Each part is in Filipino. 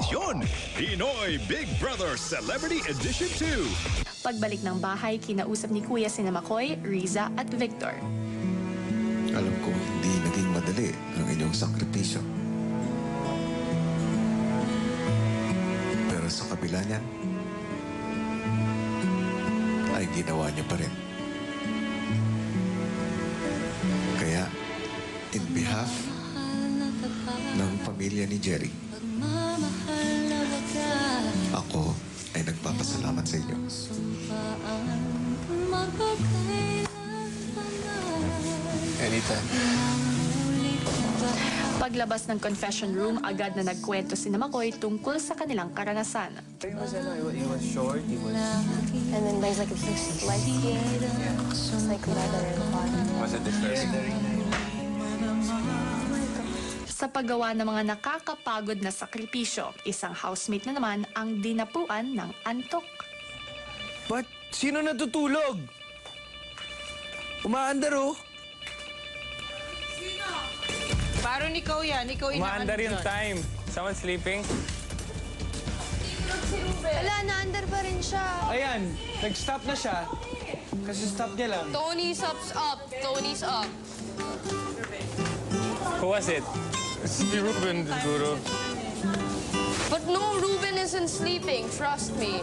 telebisyon. Pinoy Big Brother Celebrity Edition 2. Pagbalik ng bahay, kinausap ni Kuya sina McCoy, Riza at Victor. Alam ko, hindi naging madali ang inyong sakripisyo. Pero sa kabila niyan, ay ginawa niyo pa rin. Kaya, in behalf ng pamilya ni Jerry, ako ay nagpapasalamat sa inyo. Anytime. Paglabas ng confession room, agad na nagkwento si McCoy tungkol sa kanilang karanasan. He was short, he was... And then there's like a huge light here. It's like leather and bottom. Was it disturbing? Sa paggawa ng mga nakakapagod na sakripisyo, isang housemate na naman ang dinapuan ng antok. Ba't sino natutulog? Umaandar oh. Baron, ikaw yan. Ikaw Umaandar yung time. Someone sleeping? Wala, naandar pa rin siya. Ayan, nag-stop na siya. Kasi stop niya lang. Tony's up. Tony's up. Who was it? Si Ruben, siguro. But no, Ruben isn't sleeping. Trust me.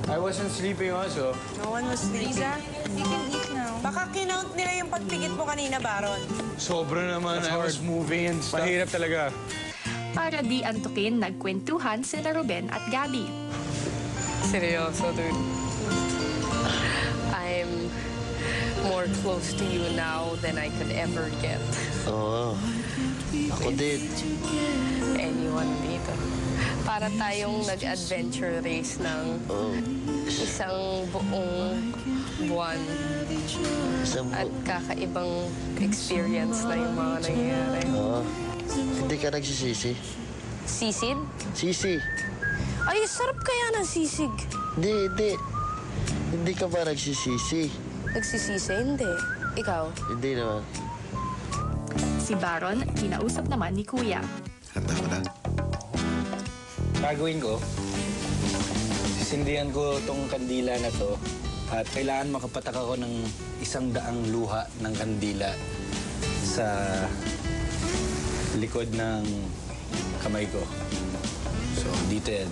I wasn't sleeping also. No one was sleeping. Riza, you can eat now. Baka kinount nila yung pagpigit mo kanina, Baron. Sobra naman. I was moving and stuff. Mahirap talaga. Para di antukin, nagkwentuhan sila Ruben at Gabby. Seryoso, dude. I'm more close to you now than I could ever get. Oo. Ako din. Anyone dito. Para tayong nag-adventure race ng isang buong buwan. At kakaibang experience na yung mga nangyayari. Oo. Hindi ka nagsisisi? Sisid? Sisi. Ay, sarap kaya ng sisig. Hindi. Hindi ka ba nagsisisi? Nagsisisi? Hindi. Ikaw? Hindi naman. Si Baron, kinausap naman ni Kuya. Handa ko na. Gagawin ko, sisindihan ko tong kandila na to at kailangan makapatak ako ng 100 luha ng kandila sa likod ng kamay ko. So, dito yan.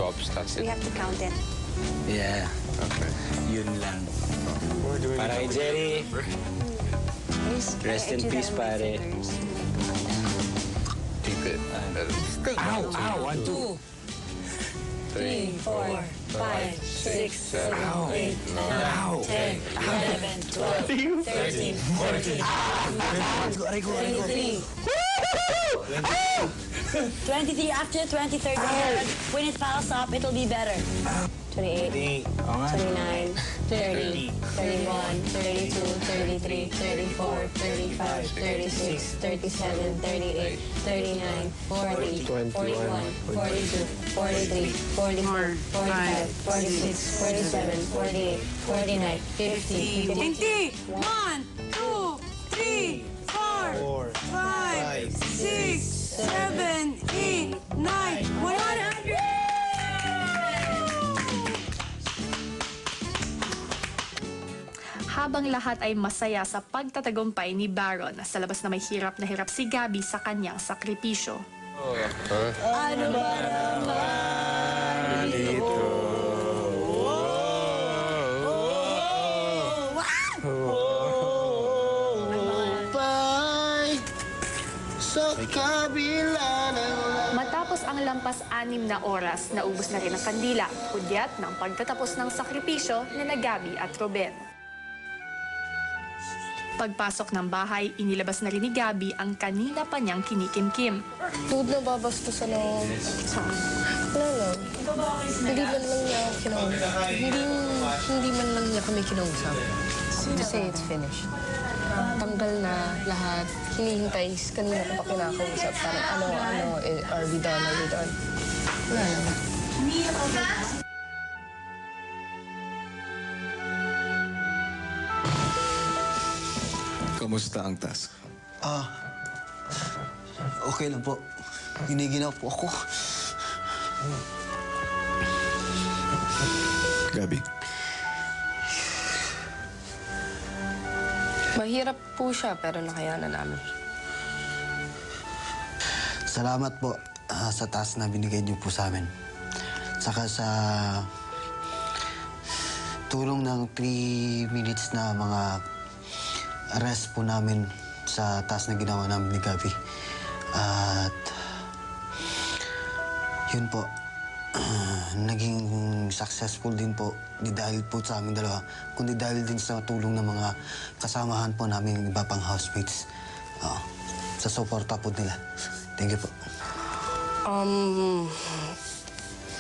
Bob starts We have to count it. Yeah. Okay. Yun lang. Para kay Jerry. Rest in peace, pare. Keep it. Ow! Ow! 1, 2. 3, 4, 5, 6, 7, 8, 9, 10, 11, 12, 13, 14, 23. After the 23rd year, when it piles up, it'll be better. 28, 29, 30, 31, 32, 33, 34, 35, 36, 37, 38, 39, 40, 41, 42, 43, 44, 45, 46, 47, 48, 49, 50, 20! 1, 2, 3, 4, 5, 6, 7, 8, 9, 100! Habang lahat ay masaya sa pagtatagumpay ni Baron, sa labas na may hirap na hirap si Gabby sa kanyang sakripisyo. Ano ba naman ito? Bye! Sa kabila ng... Matapos ang lampas 6 na oras, naubos na rin ang kandila, hudyat ng pagtatapos ng sakripisyo ni Gabby at Ruben. Pagpasok ng bahay, inilabas na rin ni Gabby ang kanina pa niyang kinikimkim. Dude, nababastusan ako. Wala lang. Hindi man lang niya ako kinausap. Hindi man lang niya kami kinausap. To say it's finished. Tanggal na lahat. Hinihintay. Kanina ko pa kinakausap. Parang are we done? Are we done? Wala lang. Kamusta ang task? Okay lang po. Giniginaw po ako. Gabi, Mahirap po siya, pero nakayanan namin. Salamat po sa task na binigay niyo po sa amin. Saka sa tulong ng 3 minutes na mga rest po namin sa task na ginawa namin ni Gabi. At yun po, naging successful din po, di dahil po sa aming dalawa, kundi dahil din sa tulong ng mga kasamahan po namin iba pang housemates. Sa suporta po nila. Thank you po.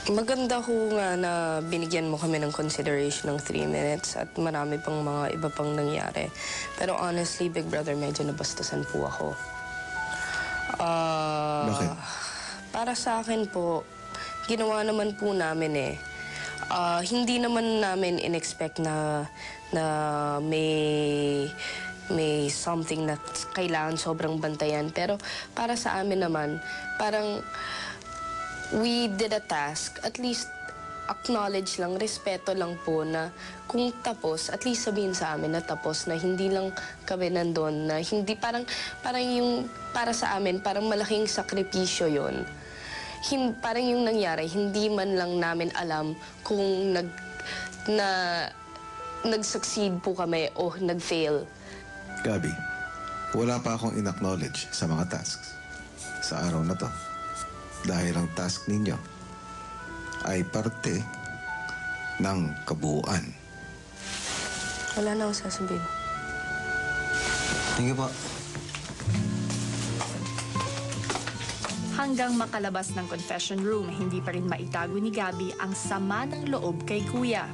Maganda ho nga na binigyan mo kami ng consideration ng 3 minutes at marami pang mga iba pang nangyari. Pero honestly, Big Brother, medyo nabastusan po ako. Bakit? Para sa akin po, ginawa naman po namin eh. Hindi naman namin in-expect na may something na kailangan sobrang bantayan. Pero para sa amin naman, parang we did a task, at least acknowledge lang, respeto lang po na kung tapos, at least sabihin sa amin na tapos, na hindi lang kami nandun, na hindi parang yung para sa amin, parang malaking sakripisyo yon. Parang yung nangyari, hindi man lang namin alam kung nag-succeed po kami o nag-fail. Gabi, wala pa akong in-acknowledge sa mga tasks sa araw na to. Dahil ang task ninyo ay parte ng kabuuan. Wala na akong sasabihin. Thank you po. Hanggang makalabas ng confession room, hindi pa rin maitago ni Gabi ang sama ng loob kay Kuya.